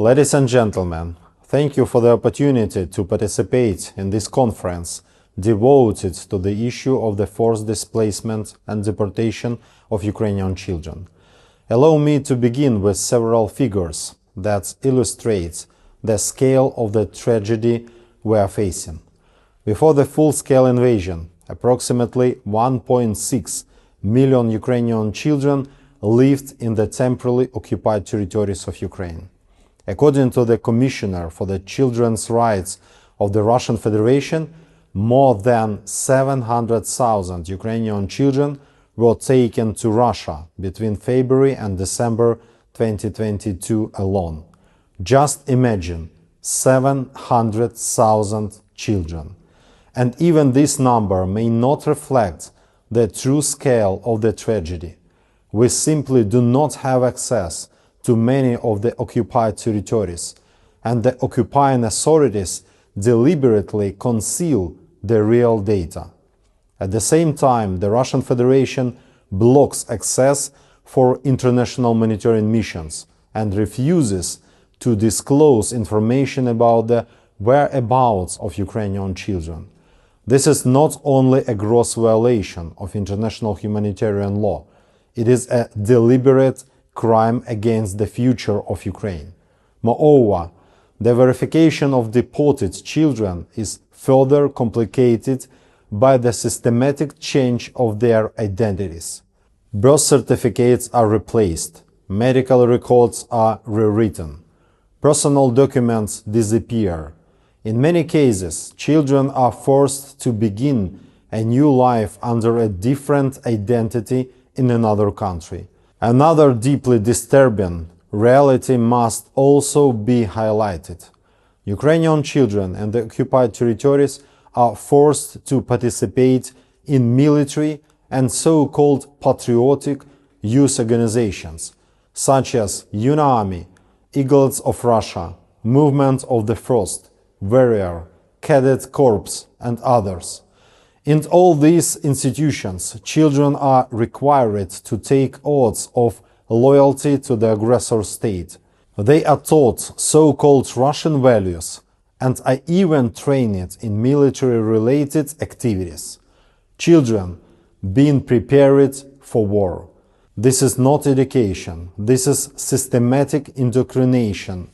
Ladies and gentlemen, thank you for the opportunity to participate in this conference devoted to the issue of the forced displacement and deportation of Ukrainian children. Allow me to begin with several figures that illustrate the scale of the tragedy we are facing. Before the full-scale invasion, approximately 1.6 million Ukrainian children lived in the temporarily occupied territories of Ukraine. According to the Commissioner for the Children's Rights of the Russian Federation, more than 700,000 Ukrainian children were taken to Russia between February and December 2022 alone. Just imagine 700,000 children. And even this number may not reflect the true scale of the tragedy. We simply do not have access to many of the occupied territories, and the occupying authorities deliberately conceal the real data. At the same time, the Russian Federation blocks access for international humanitarian missions and refuses to disclose information about the whereabouts of Ukrainian children. This is not only a gross violation of international humanitarian law, it is a deliberate crime against the future of Ukraine. Moreover, the verification of deported children is further complicated by the systematic change of their identities. Birth certificates are replaced, medical records are rewritten, personal documents disappear. In many cases, children are forced to begin a new life under a different identity in another country. Another deeply disturbing reality must also be highlighted. Ukrainian children in the occupied territories are forced to participate in military and so-called patriotic youth organizations, such as UNAMI, Eagles of Russia, Movement of the Frost, Warrior, Cadet Corps, and others. In all these institutions, children are required to take oaths of loyalty to the aggressor state. They are taught so-called Russian values and are even trained in military-related activities. Children being prepared for war. This is not education, this is systematic indoctrination.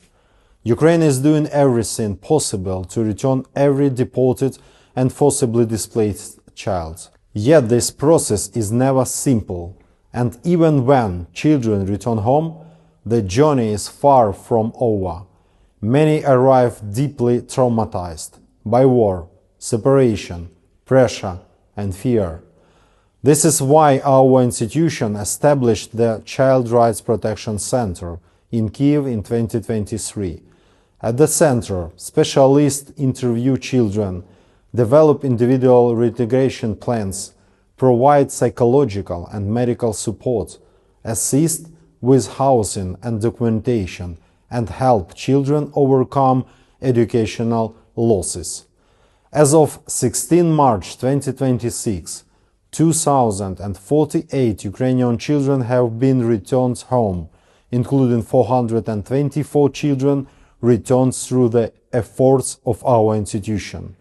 Ukraine is doing everything possible to return every deported and forcibly displaced child. Yet this process is never simple, and even when children return home, the journey is far from over. Many arrive deeply traumatized by war, separation, pressure, and fear. This is why our institution established the Child Rights Protection Center in Kyiv in 2023. At the center, specialists interview children, develop individual reintegration plans, provide psychological and medical support, assist with housing and documentation, and help children overcome educational losses. As of 16 March 2026, 2,048 Ukrainian children have been returned home, including 424 children returned through the efforts of our institution.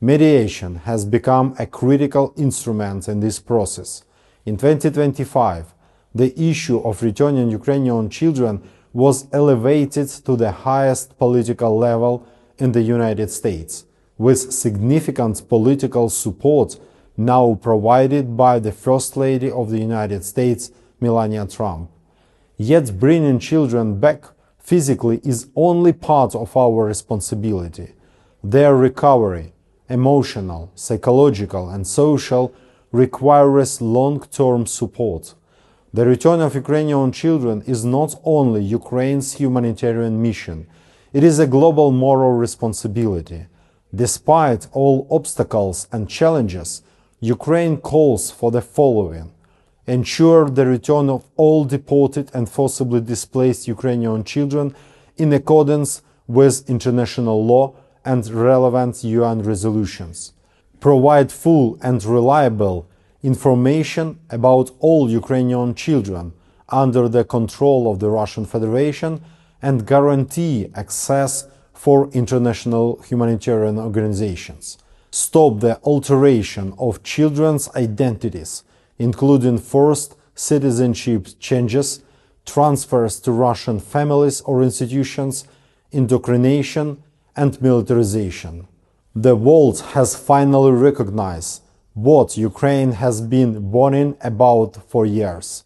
Mediation has become a critical instrument in this process. In 2025, the issue of returning Ukrainian children was elevated to the highest political level in the United States, with significant political support now provided by the First Lady of the United States, Melania Trump. Yet bringing children back physically is only part of our responsibility. Their recovery, emotional, psychological, and social, requires long-term support. The return of Ukrainian children is not only Ukraine's humanitarian mission, it is a global moral responsibility. Despite all obstacles and challenges, Ukraine calls for the following: ensure the return of all deported and forcibly displaced Ukrainian children in accordance with international law and relevant UN resolutions. Provide full and reliable information about all Ukrainian children under the control of the Russian Federation and guarantee access for international humanitarian organizations. Stop the alteration of children's identities, including forced citizenship changes, transfers to Russian families or institutions, indoctrination, and militarization. The world has finally recognized what Ukraine has been warning about for years.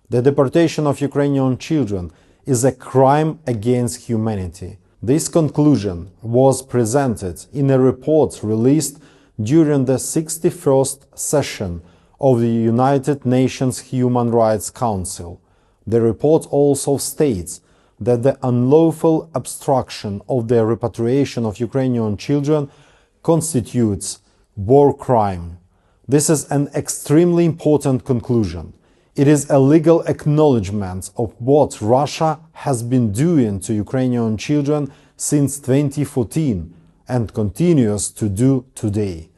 The deportation of Ukrainian children is a crime against humanity. This conclusion was presented in a report released during the 61st session of the United Nations Human Rights Council. The report also states that the unlawful obstruction of the repatriation of Ukrainian children constitutes war crime. This is an extremely important conclusion. It is a legal acknowledgement of what Russia has been doing to Ukrainian children since 2014 and continues to do today.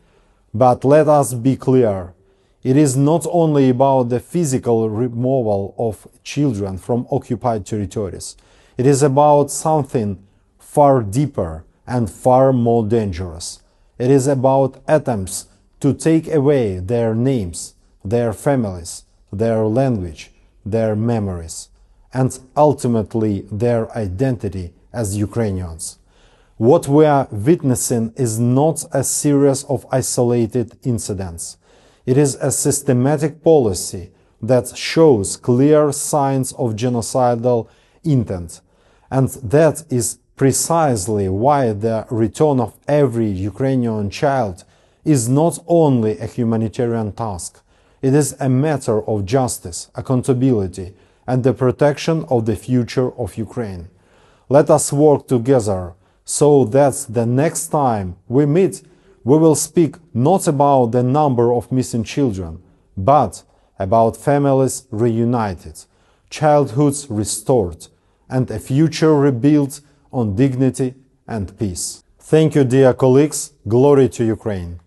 But let us be clear, it is not only about the physical removal of children from occupied territories. It is about something far deeper and far more dangerous. It is about attempts to take away their names, their families, their language, their memories, and ultimately their identity as Ukrainians. What we are witnessing is not a series of isolated incidents. It is a systematic policy that shows clear signs of genocidal intent, and that is precisely why the return of every Ukrainian child is not only a humanitarian task. It is a matter of justice, accountability, and the protection of the future of Ukraine. Let us work together so that the next time we meet, we will speak not about the number of missing children, but about families reunited, childhoods restored, and a future rebuilt on dignity and peace. Thank you, dear colleagues. Glory to Ukraine.